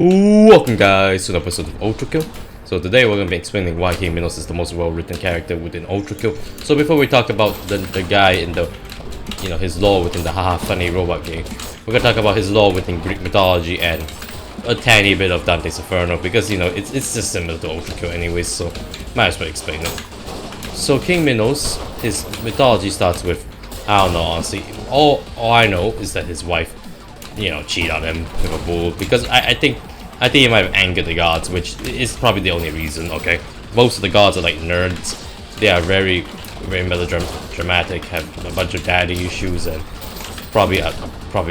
Welcome guys to an episode of Ultra Kill. So today we're going to be explaining why King Minos is the most well-written character within Ultra Kill. So before we talk about the guy in the, his lore within the haha funny robot game, we're going to talk about his lore within Greek mythology and a tiny bit of Dante's Inferno because it's just similar to Ultra Kill anyways, so might as well explain it. So King Minos, his mythology starts with, I don't know honestly, all I know is that his wife cheat on him with a bull because I think he might have angered the gods, which is probably the only reason. Okay, most of the gods are like nerds. They are very melodramatic, have a bunch of daddy issues, and probably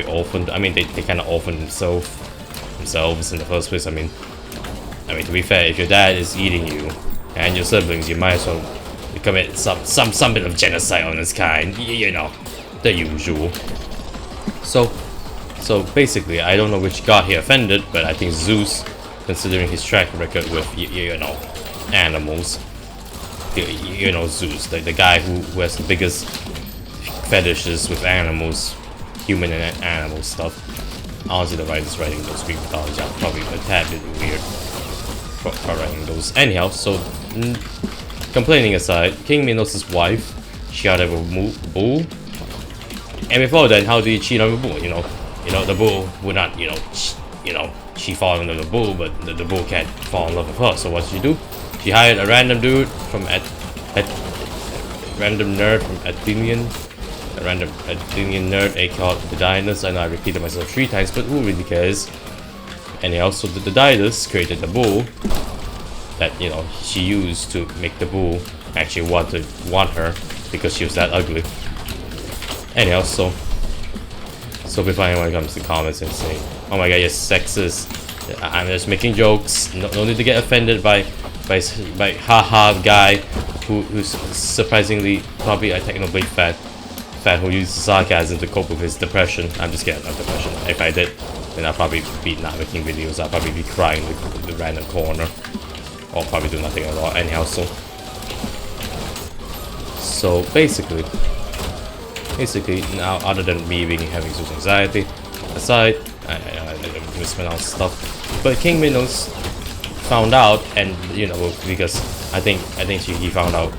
orphaned. I mean, they kind of orphaned themselves in the first place. I mean, to be fair, if your dad is eating you and your siblings, you might as well commit some bit of genocide on this kind. The usual. So basically, I don't know which god he offended, but I think Zeus, considering his track record with animals. Zeus, the guy who has the biggest fetishes with animals, human and animal stuff. Honestly, the writers writing those Greek mythology are probably a tad bit weird for writing those. Anyhow, so complaining aside, King Minos' wife, she had a bull, and before then, how did he cheat on the bull? The bull would not, she fall in love with the bull, but the bull can't fall in love with her. So what did she do? She hired a random dude from random nerd from Athenian, a random Athenian nerd, called the Dinos. I know I repeated myself 3 times, but who really cares? Anyhow, so the Dinos created the bull that she used to make the bull actually want her because she was that ugly. Anyhow, so before anyone comes to comments and saying, "Oh my god, you're sexist," I'm just making jokes. No need to get offended by haha guy who's surprisingly probably a Technoblade fan who uses sarcasm to cope with his depression. I'm just kidding, not depression. If I did, then I'd probably be not making videos. I'd probably be crying in the random corner, or probably do nothing at all. Anyhow, so basically now, other than me having social anxiety aside, I mispronounce stuff, but King Minos found out, and because I think he found out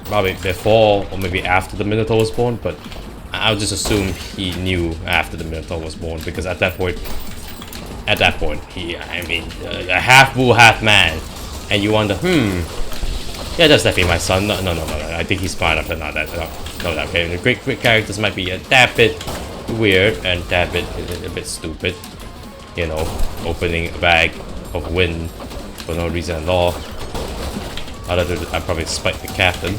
probably before or maybe after the Minotaur was born, but I'll just assume he knew after the Minotaur was born, because at that point he, a half bull, half man, and you wonder, yeah, that's definitely my son. No. I think he's smart enough to not that. No, okay. The Greek characters might be a tad bit weird and a bit stupid. Opening a bag of wind for no reason at all. Other than I probably spike the captain.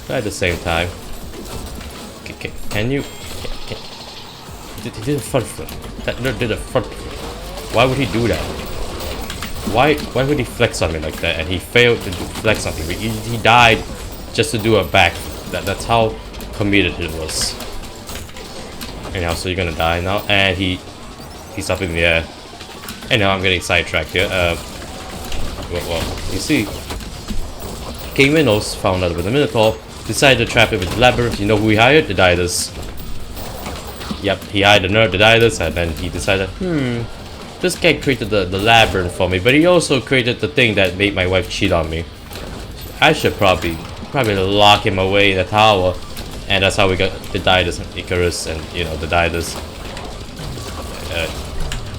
But at the same time, can you? He did a front flip. That nerd did a front flip. Why would he do that? Why would he flex on me like that? And he failed to flex on me. He died just to do a back. That's how committed it was. Anyhow, so you're gonna die now, and he's up in the air. Anyhow, I'm getting sidetracked here. Well, you see, King Minos found out about the Minotaur, decided to trap it with the labyrinth. You know who he hired? The Didas. Yep, he hired the nerd, the Didas, and then he decided, this guy created the labyrinth for me, but he also created the thing that made my wife cheat on me. I should probably lock him away in the tower, and that's how we got the Didas and Icarus, and the Didas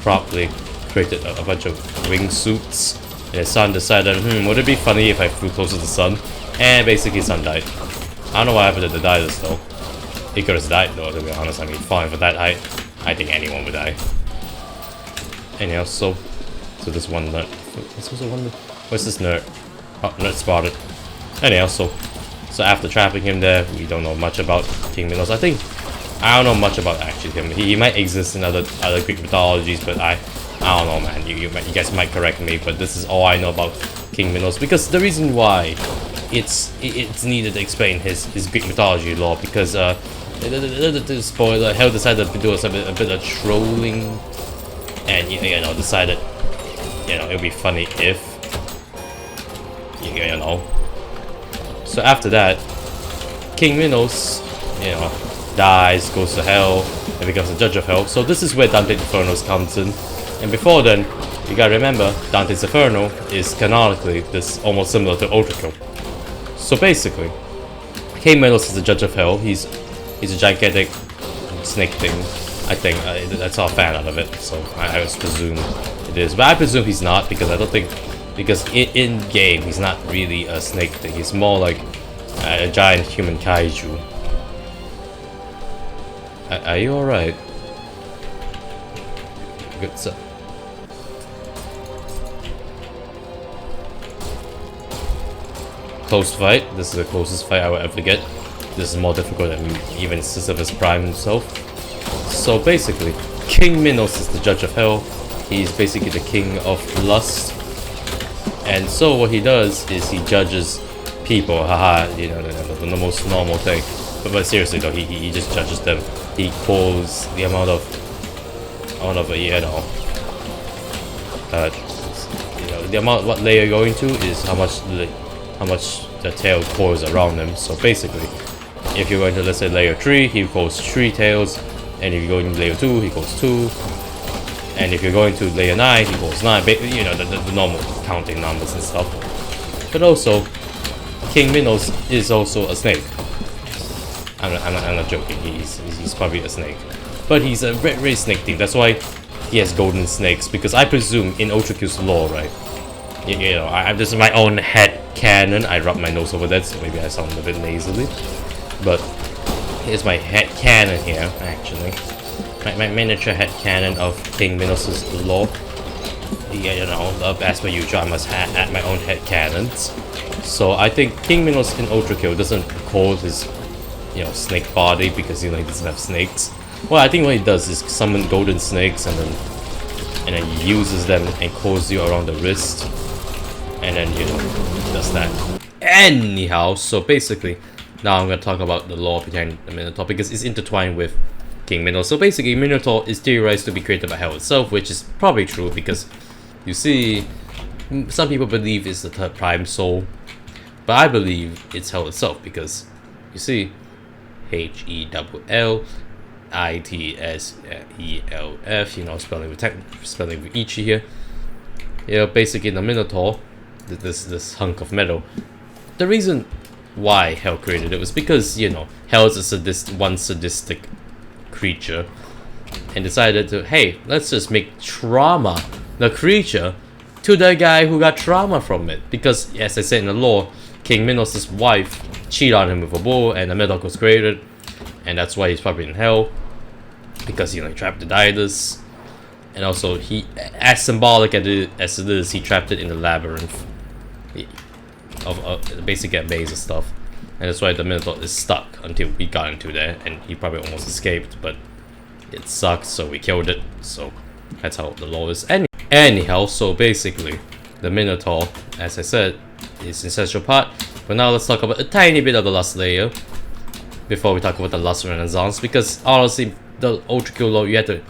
probably created a bunch of wingsuits. And his son decided, would it be funny if I flew closer to the sun? And basically his son died. I don't know what happened to the Didas though. Icarus died though, to be honest. Falling for that height, I think anyone would die. Anyhow, so this one nerd. What's this nerd? Oh, nerd spotted. Anyhow, so after trapping him there, we don't know much about King Minos. I don't know much about actually him. He might exist in other Greek mythologies, but I don't know, man. You guys might correct me, but this is all I know about King Minos, because the reason why it's needed to explain his Greek mythology lore, because the spoiler, Hell decided to do a bit of trolling. And decided, it would be funny if, So after that, King Minos, dies, goes to hell, and becomes a judge of hell. So this is where Dante's Inferno comes in. And before then, You gotta remember, Dante's Inferno is canonically this almost similar to Ultrakill. So basically, King Minos is the judge of hell. He's a gigantic snake thing. I think that's all fan out of it. So I just presume it is, but I presume he's not because I don't think in game he's not really a snake thing. He's more like a giant human kaiju. Are you all right? Good stuff. Close fight. This is the closest fight I will ever get. This is more difficult than even Sisyphus Prime himself. So basically, King Minos is the judge of hell. He's basically the king of lust. And so what he does is he judges people. Haha, you know, the most normal thing. But seriously though, he just judges them. He calls the amount of the amount what layer you're going to is how much the tail coils around them. So basically, if you're going to, let's say, layer 3, he calls 3 tails, and if you're going to layer 2, he calls 2, and if you're going to layer 9, he calls 9. You know, the normal counting numbers and stuff. But also, King Minos is also a snake. I'm not joking. He's probably a snake, but he's a very snake thing. That's why he has golden snakes. Because I presume in Ultrakill's lore, right? You know, this is my own head canon. I rub my nose over that, so maybe I sound a bit nasally. But here's my head canon here, actually. My miniature head canon of King Minos' lore. Yeah, you know, as per usual, I must add my own head canons. So I think King Minos in Ultrakill doesn't call his, you know, snake body because, you know, he doesn't have snakes. Well, I think what he does is summon golden snakes and then he uses them and calls you around the wrist, and then, you know, does that. Anyhow, so basically, now I'm gonna talk about the lore behind the Minotaur because it's intertwined with King Minos. So basically, Minotaur is theorized to be created by Hell itself, which is probably true because, you see, some people believe it's the third prime soul, but I believe it's Hell itself because, you see, HELLITSELF, you know, spelling with Ichi here. You know, basically the Minotaur, this hunk of metal. The reason why Hell created it was because, you know, Hell is a sadistic creature, and decided to, hey, let's just make trauma the creature to the guy who got trauma from it. Because, as I said in the lore, King Minos' wife cheated on him with a bull, and the Minotaur was created, and that's why he's probably in Hell, because, you know, he trapped the Daedalus, and also he, as symbolic as it is, he trapped it in the labyrinth of basically a maze and stuff, and that's why the Minotaur is stuck until we got into there, and he probably almost escaped, but it sucks, so we killed it. So that's how the lore is. Anyhow, so basically the Minotaur, as I said, is an essential part. But now let's talk about a tiny bit of the last layer before we talk about the last Renaissance, because honestly, the Ultrakill lore, you have to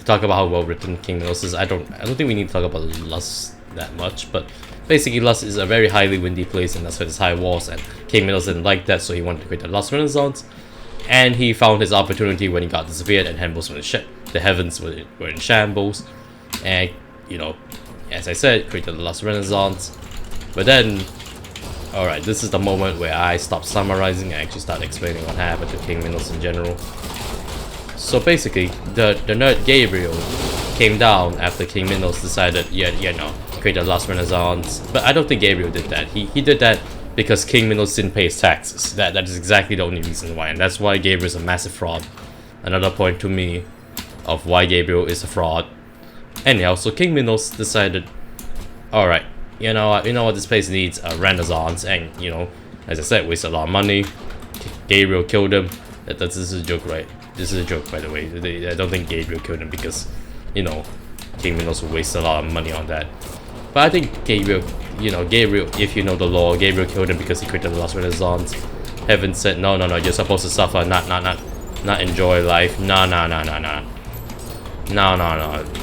talk about how well written King Minos is. I don't think we need to talk about Lust that much, but basically Lust is a very highly windy place, and that's why there's high walls, and King Minos didn't like that, so he wanted to create the Lust Renaissance, and he found his opportunity when he got disappeared and the heavens were in shambles, and, you know, as I said, created the Lust Renaissance. But then, alright, this is the moment where I stop summarizing and actually start explaining what happened to King Minos in general. So basically, the nerd Gabriel came down after King Minos decided, you know, create a Lust Renaissance. But I don't think Gabriel did that. He did that because King Minos didn't pay his taxes. That is exactly the only reason why, and that's why Gabriel is a massive fraud. Another point to me of why Gabriel is a fraud. Anyhow, so King Minos decided, alright, you know what, this place needs a renaissance, and, you know, as I said, waste a lot of money. Gabriel killed him. This is a joke, right? This is a joke, by the way. I don't think Gabriel killed him because, you know, King Minos wasted a lot of money on that. But I think Gabriel, you know, if you know the lore, Gabriel killed him because he created the Last Renaissance. Heaven said, no, you're supposed to suffer, not enjoy life. No.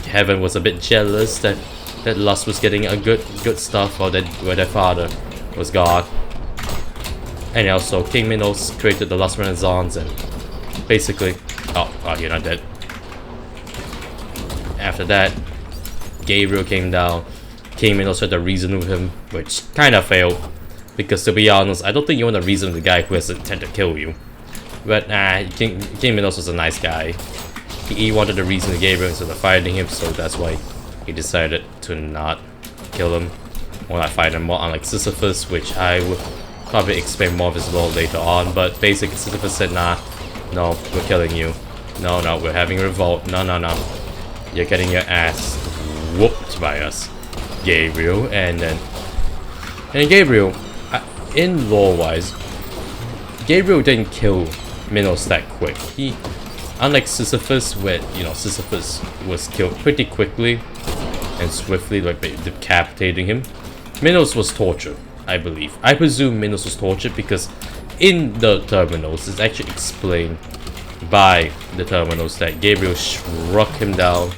Heaven was a bit jealous that Lust was getting a good stuff, or that where their father was God. And also, King Minos created the Lust Renaissance, and basically, oh, you're not dead. After that, Gabriel came down. King Minos tried to reason with him, which kind of failed. Because to be honest, I don't think you want to reason with the guy who has intent to kill you. But King Minos was a nice guy. He wanted to reason with Gabriel instead of fighting him, so that's why he decided to not kill him. Or not fight him more, unlike Sisyphus, which I would probably explain more of his role later on. But basically, Sisyphus said, nah, no, we're killing you. No, no, we're having a revolt. No, no, no. You're getting your ass whooped by us, Gabriel. And Gabriel, in lore-wise, Gabriel didn't kill Minos that quick. He, unlike Sisyphus, where Sisyphus was killed pretty quickly and swiftly, like decapitating him. Minos was tortured, I believe. I presume Minos was tortured because in the terminals, it's actually explained by the terminals that Gabriel struck him down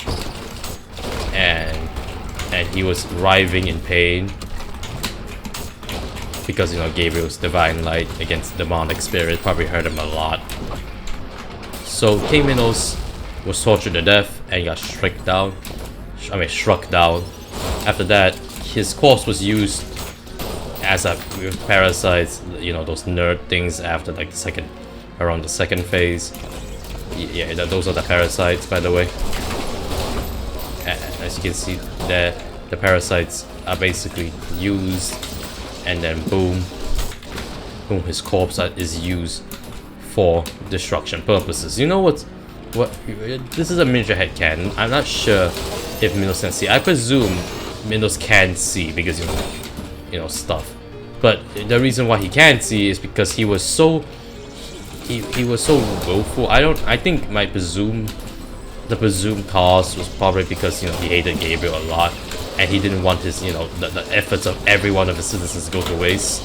and he was writhing in pain because Gabriel's divine light against demonic spirit probably hurt him a lot. So King Minos was tortured to death and got struck down. After that, his corpse was used as a parasites, those nerd things after like around the second phase. Yeah, those are the parasites, by the way. As you can see there, the parasites are basically used, and then boom, his corpse is used for destruction purposes. You know what? This is a miniature headcanon. I'm not sure if Minos can see. I presume Minos can see because stuff. But the reason why he can't see is because he was so willful. I think the presumed cause was probably because he hated Gabriel a lot, and he didn't want his the efforts of every one of his citizens to go to waste.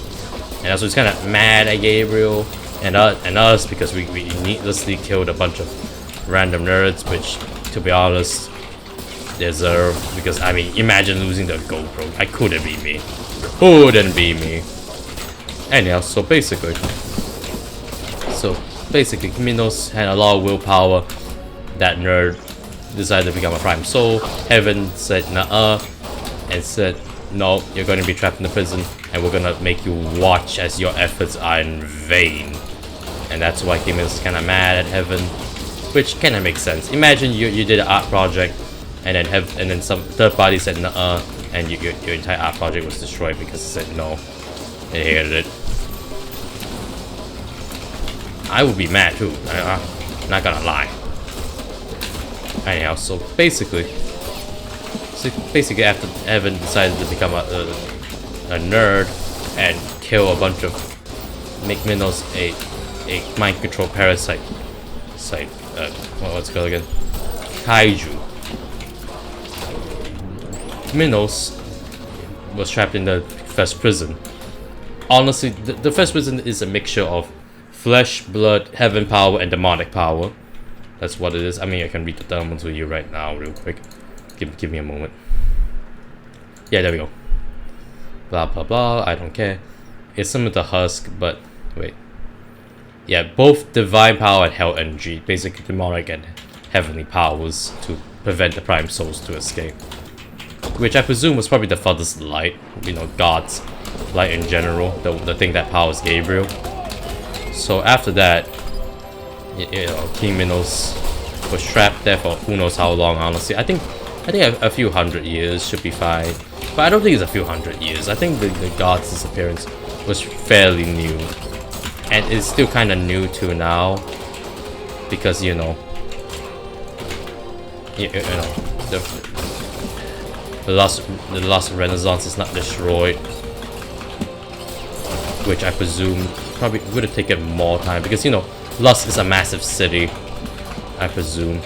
And also he's kind of mad at Gabriel and us because we needlessly killed a bunch of random nerds, which to be honest deserve, because I mean imagine losing the GoPro. Couldn't be me. Anyhow, so basically Minos had a lot of willpower. That nerd decided to become a prime soul. Heaven said nah, and said no, you're going to be trapped in the prison and we're gonna make you watch as your efforts are in vain. And that's why King Minos is kind of mad at Heaven, which kind of makes sense. Imagine you did an art project and then some third party said nah, and your entire art project was destroyed because it said no. They hated it. I would be mad too. I'm not gonna lie. Anyhow, so basically after Evan decided to become a nerd and kill a bunch of, make Minos a mind control parasite site. What's it called again? Kaiju. Minos was trapped in the first prison. Honestly, the first prison is a mixture of flesh, blood, heaven power, and demonic power. That's what it is. I mean, I can read the term to you right now real quick. Give me a moment. Yeah, there we go. Blah, blah, blah. I don't care. It's similar to Husk, but wait. Yeah, both divine power and hell energy. Basically, demonic and heavenly powers to prevent the prime souls to escape. Which I presume was probably the farthest light. God's light in general. The thing that powers Gabriel. So after that, King Minos was trapped there for who knows how long, honestly. I think a few hundred years should be fine. But I don't think it's a few hundred years. I think the god's disappearance was fairly new. And it's still kind of new to now. Because, the lost Renaissance is not destroyed. Which I presume probably would have taken more time. Because, Lust is a massive city, I presume.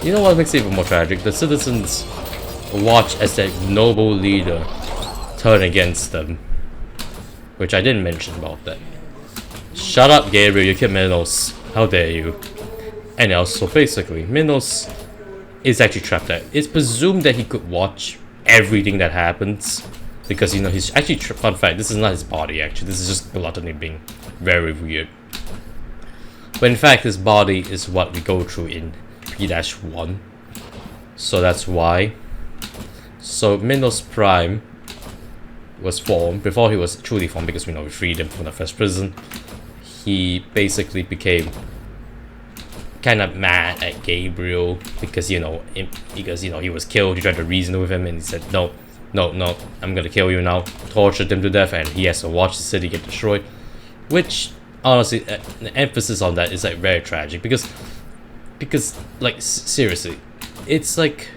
You know what makes it even more tragic? The citizens watch as their noble leader turn against them. Which I didn't mention about that. Shut up, Gabriel, you killed Minos. How dare you? And also, basically, Minos is actually trapped there. It's presumed that he could watch everything that happens. Because, he's actually, fun fact, this is not his body, actually. This is just gluttony being very weird. But in fact, his body is what we go through in P-1. So that's why. So Minos Prime was formed before he was truly formed, because we freed him from the first prison. He basically became kind of mad at Gabriel because he was killed. He tried to reason with him, and he said, no, I'm gonna kill you now. Tortured him to death, and he has to watch the city get destroyed. Which honestly, the emphasis on that is like very tragic, because like seriously, it's like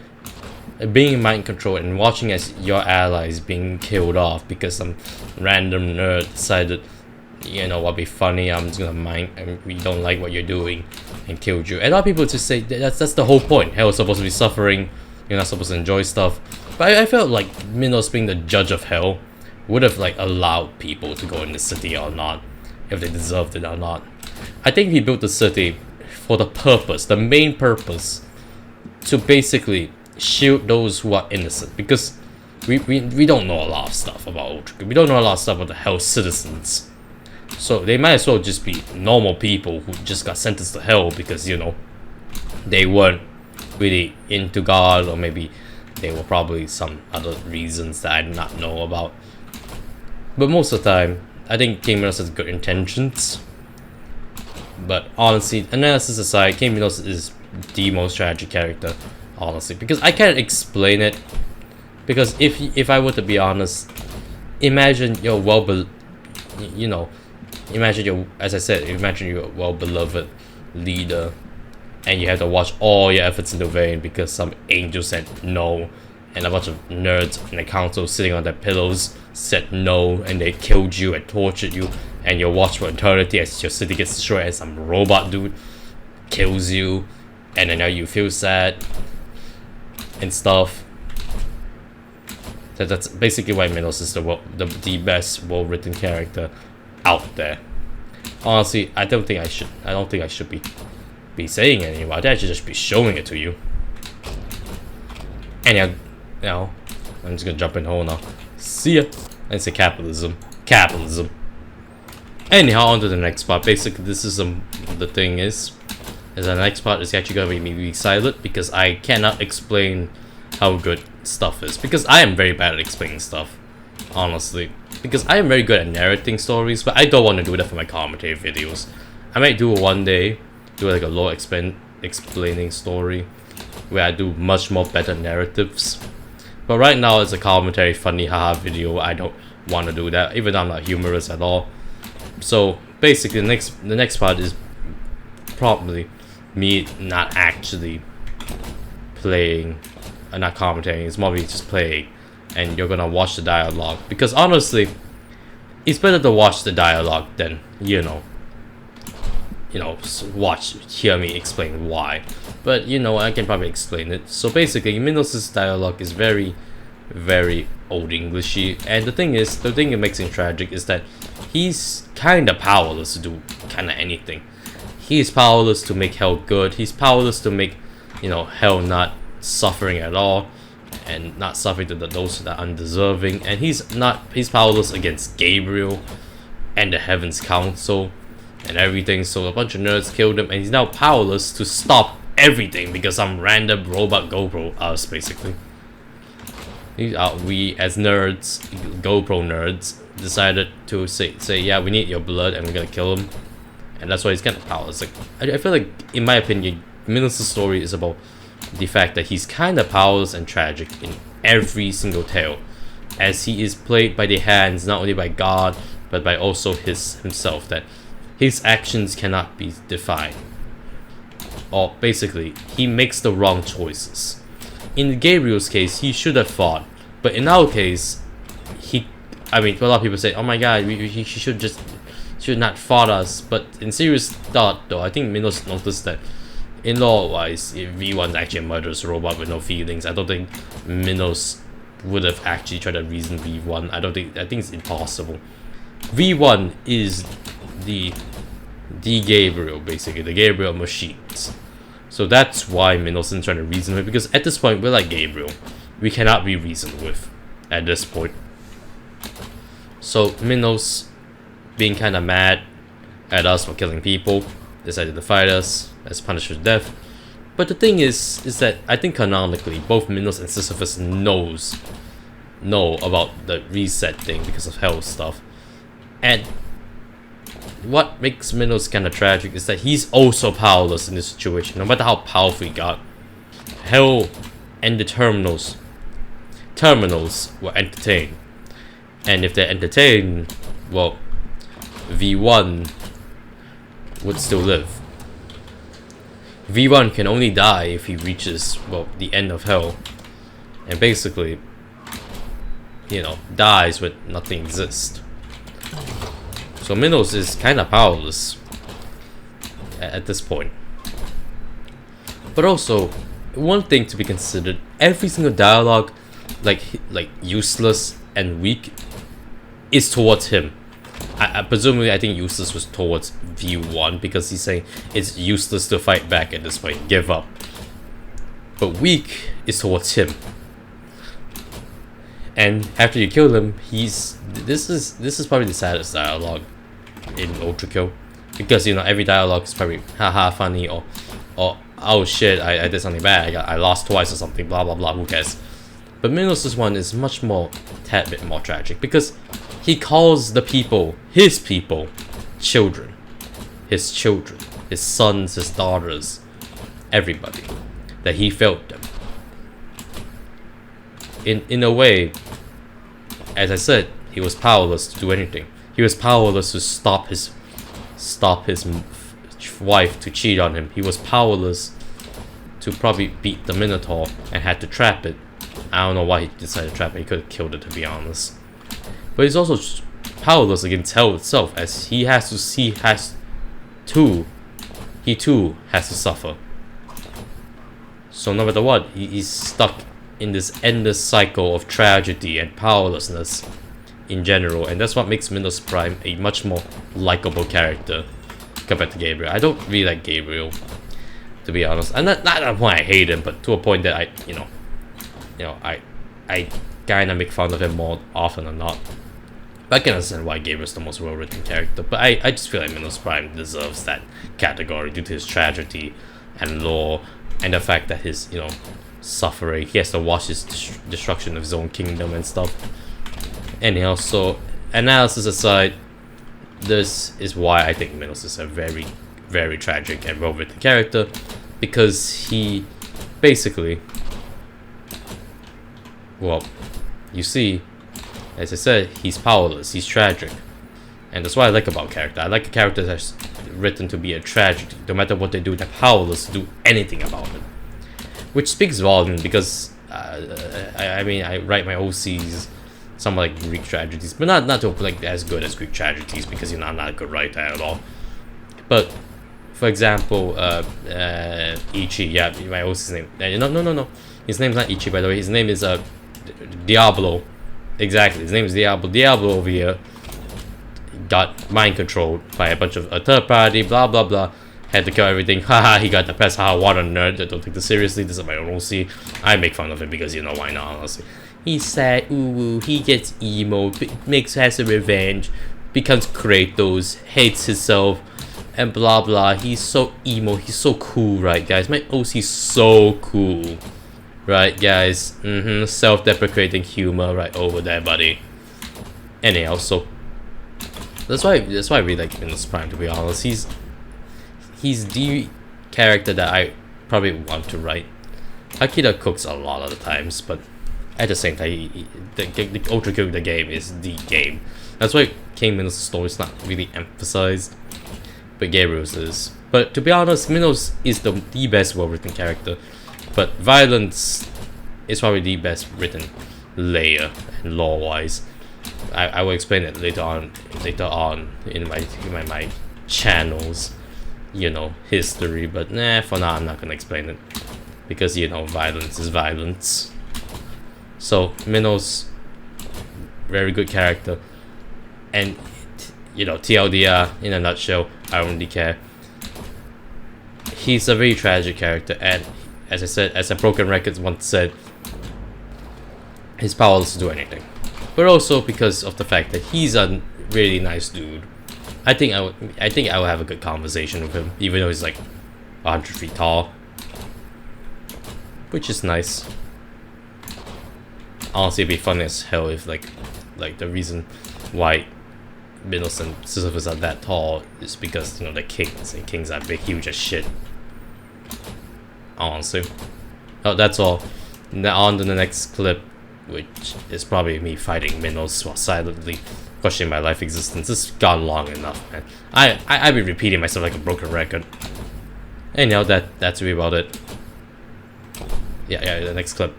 being mind controlled and watching as your allies being killed off because some random nerd decided, what'd be funny, I'm just gonna mind, and we don't like what you're doing, and killed you. And a lot of people just say that's the whole point. Hell is supposed to be suffering. You're not supposed to enjoy stuff. But I felt like Minos being the judge of hell would have like allowed people to go in the city or not, if they deserved it or not. I think he built the city for the main purpose, to basically shield those who are innocent, because we don't know a lot of stuff about Ultra. We don't know a lot of stuff about the hell citizens. So they might as well just be normal people who just got sentenced to hell because, they weren't really into God, or maybe they were probably some other reasons that I do not know about. But most of the time, I think King Minos has good intentions. But honestly, analysis aside, King Minos is the most tragic character, honestly, because I can't explain it. Because if I were to be honest, imagine your imagine your well-beloved leader, and you have to watch all your efforts into vain because some angel said no, and a bunch of nerds in the council sitting on their pillows said no, and they killed you and tortured you, and you'll watch for eternity as your city gets destroyed and some robot dude kills you, and then now you feel sad and stuff. That's basically why Minos is the best well-written character out there. Honestly, I don't think I should be saying it anymore. I think I should just be showing it to you. Anyhow, now I'm just gonna jump in the hole now. See ya. And say capitalism. Anyhow, on to the next part. Basically, this is the thing is the next part is actually gonna be me silent because I cannot explain how good stuff is, because I am very bad at explaining stuff, honestly. Because I am very good at narrating stories, but I don't want to do that for my commentary videos. I might do it one day, do like a low explaining story where I do much more better narratives. But right now, it's a commentary funny haha video. I don't want to do that, even though I'm not humorous at all. So basically, the next part is probably me not actually playing, not commentating. It's more just playing, and you're gonna watch the dialogue, because honestly, it's better to watch the dialogue than hear me explain why. But I can probably explain it. So basically, Minos' dialogue is very, very old Englishy, and the thing that makes him tragic is that he's kind of powerless to do kind of anything. He's powerless to make hell good. He's powerless to make hell not suffering at all, and not suffering to those that are undeserving. And he's powerless against Gabriel and the Heavens Council and everything. So a bunch of nerds killed him, and he's now powerless to stop everything because some random robot GoPro us basically. We as nerds, GoPro nerds, decided to say yeah, we need your blood and we're gonna kill him, and that's why he's kind of powerless. Like I feel like, in my opinion, Minos' story is about the fact that he's kind of powerless and tragic in every single tale, as he is played by the hands not only by God but by also himself, that his actions cannot be defined, or basically he makes the wrong choices. In Gabriel's case, he should have fought, but in our case, a lot of people say, oh my god, he should not fought us. But in serious thought though, I think Minos noticed that in law wise, if V1's actually a murderous robot with no feelings, I don't think Minos would have actually tried to reason V1. I think it's impossible. V1 is the Gabriel, basically, the Gabriel machines. So that's why Minos isn't trying to reason with, because at this point we're like Gabriel. We cannot be reasoned with at this point. So Minos, being kind of mad at us for killing people, decided to fight us as punishment for death. But the thing is that I think canonically, both Minos and Sisyphus know about the reset thing because of Hell stuff. And what makes Minos kind of tragic is that he's also powerless in this situation. No matter how powerful he got, Hell and the terminals were entertained. And if they're entertained, well, V1 would still live. V1 can only die if he reaches, well, the end of Hell. And basically, you know, dies when nothing exists. So Minos is kind of powerless at this point. But also, one thing to be considered, every single dialogue, like useless and weak, is towards him. I presumably, I think useless was towards V1 because he's saying it's useless to fight back at this point, give up. But weak is towards him. And after you kill him, this is probably the saddest dialogue in Ultra Kill, because you know every dialogue is probably haha funny or oh shit, I did something bad, I lost twice or something, blah blah blah, who cares. But Minos' one is much more, tad bit more tragic, because he calls the people, his people, children. His sons, his daughters, everybody, that he felt them. In a way, as I said, he was powerless to do anything. He was powerless to stop his wife to cheat on him. He was powerless to probably beat the Minotaur and had to trap it. I don't know why he decided to trap it. He could have killed it, to be honest. But he's also powerless against Hell itself, as he too has to suffer. So no matter what, he's stuck in this endless cycle of tragedy and powerlessness in general, and that's what makes Minos Prime a much more likable character compared to Gabriel. I don't really like Gabriel, to be honest. And not at a point I hate him, but to a point that I kind of make fun of him more often than not. But I can understand why Gabriel's the most well-written character, but I just feel like Minos Prime deserves that category due to his tragedy and lore, and the fact that his, you know, suffering, he has to watch his destruction of his own kingdom and stuff. Anyhow, so analysis aside, this is why I think Minos is a very, very tragic and well-written character, because he basically, well, you see, as I said, he's powerless, he's tragic, and that's what I like about a character. I like a character that's written to be a tragedy. No matter what they do, they're powerless to do anything about it, which speaks volumes, because I mean, I write my OCs, some like Greek tragedies, but not to like as good as Greek tragedies, because you know I'm not a good writer at all. But for example, Ichi, yeah, my OC's name. No, his name's not Ichi, by the way. His name is Diablo. Exactly, his name is Diablo. Diablo over here got mind controlled by a bunch of a third party, blah blah blah. Had to kill everything. Haha, he got depressed. Haha, what a nerd. I don't take this seriously. This is my own OC. I make fun of him because, you know, why not, honestly. He's sad, ooh, he gets emo, has a revenge, becomes Kratos, hates himself, and blah blah. He's so emo, he's so cool, right, guys? My OC's so cool, right, guys? Self-deprecating humor right over there, buddy. Anyhow, so that's why I really like Minos Prime, to be honest. He's the character that I probably want to write. Akira cooks a lot of the times, but at the same time, the Ultra Kill, the game, is the game. That's why King Minos' story is not really emphasized, but Gabriel's is. But to be honest, Minos is the best well-written character, but violence is probably the best written layer and lore-wise. I will explain it later on in my channel's, you know, history, but for now I'm not gonna explain it, because, you know, violence is violence. So Minos, very good character, and, you know, TLDR in a nutshell, I don't really care. He's a very tragic character, and as I said, as a Broken Records once said, he's powerless to do anything. But also because of the fact that he's a really nice dude. I think I will have a good conversation with him, even though he's like 100 feet tall. which is nice. Honestly, it'd be fun as hell if like the reason why Minos and Sisyphus are that tall is because, you know, they're kings, and kings are big, huge as shit. Honestly. Oh, that's all. Now on to the next clip, which is probably me fighting Minos while silently questioning my life existence. It's gone long enough, man. I've been repeating myself like a broken record. Anyhow, that's really about it. Yeah, the next clip.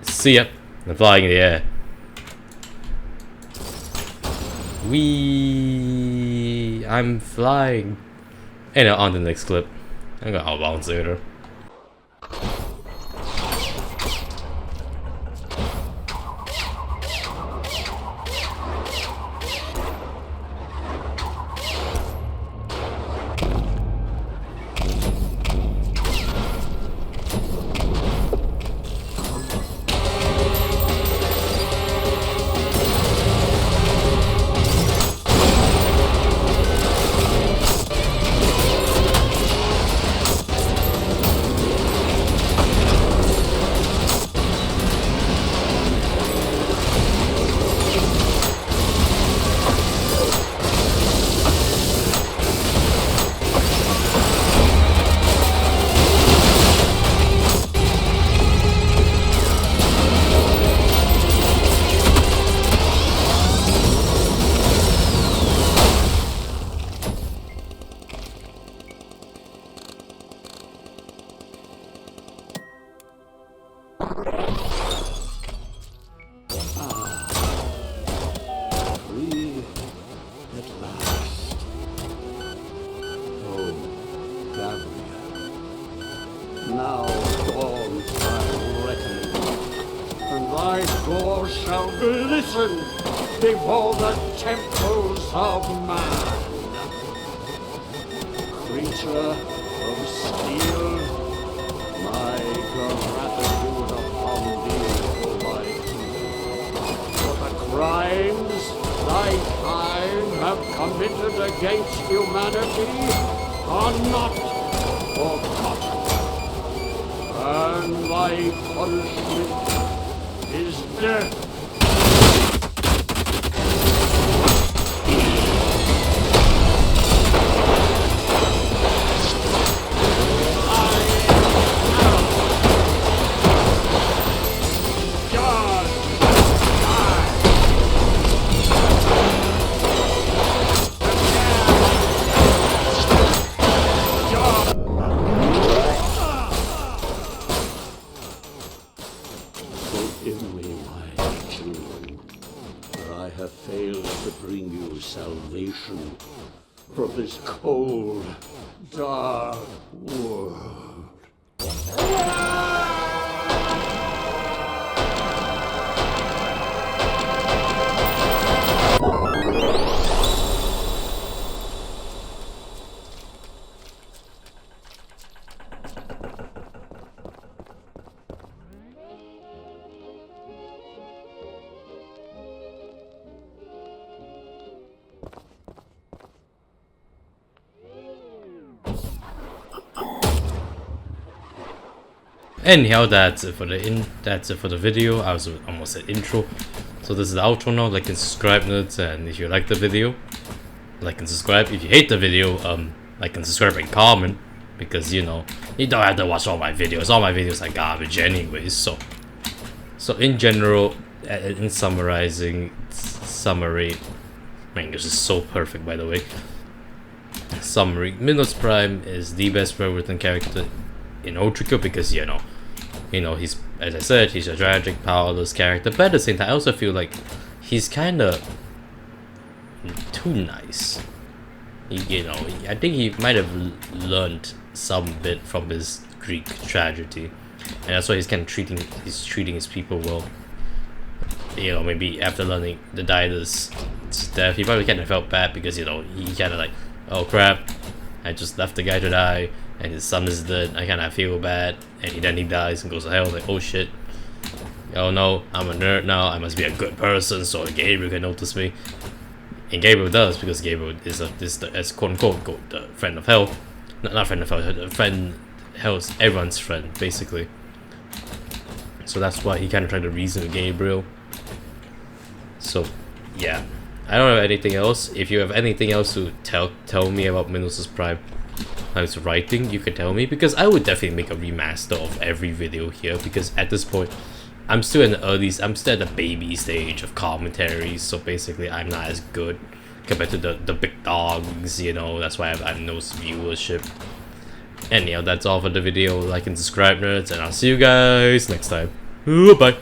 See ya. I'm flying in the air. I'm flying. Anyhow, on to the next clip. I'm gonna outbound later. Now dawns thy reckoning, and thy door shall glisten before the temples of man. Creature of steel, my gratitude upon thee, O my king, for the crimes thy kind have committed against humanity are not forgotten. And thy punishment is death. Forgive me, my children, for I have failed to bring you salvation from this cold, dark world. Anyhow, that's it for the video. I was almost at intro, so this is the outro now. Like and subscribe, nerds, and if you like the video, like and subscribe. If you hate the video, like and subscribe and comment, because you know you don't have to watch all my videos. All my videos are garbage anyways. So in general, in summary, my English is so perfect, by the way. Summary: Minos Prime is the best well-written character in Otrico because you know he's, as I said, he's a tragic, powerless character, but at the same time I also feel like he's kind of too nice. I think he might have learned some bit from his Greek tragedy, and that's why he's kind of treating his people well. You know, maybe after learning the Dida's death, he probably kind of felt bad because, you know, he kind of like, oh crap, I just left the guy to die, and his son is dead. I kind of feel bad, and then he dies and goes to hell. Like, oh shit, oh no, I'm a nerd now. I must be a good person so Gabriel can notice me. And Gabriel does, because Gabriel is as quote unquote the friend of hell, not friend of hell, friend hell's everyone's friend basically. So that's why he kind of tried to reason with Gabriel. So, yeah. I don't have anything else. If you have anything else to tell me about Minos' Prime his writing, you could tell me, because I would definitely make a remaster of every video here, because at this point I'm still in the I'm still at the baby stage of commentaries, so basically I'm not as good compared to the big dogs, you know. That's why I have no viewership. Anyhow, that's all for the video. Like and subscribe, nerds, and I'll see you guys next time. Bye.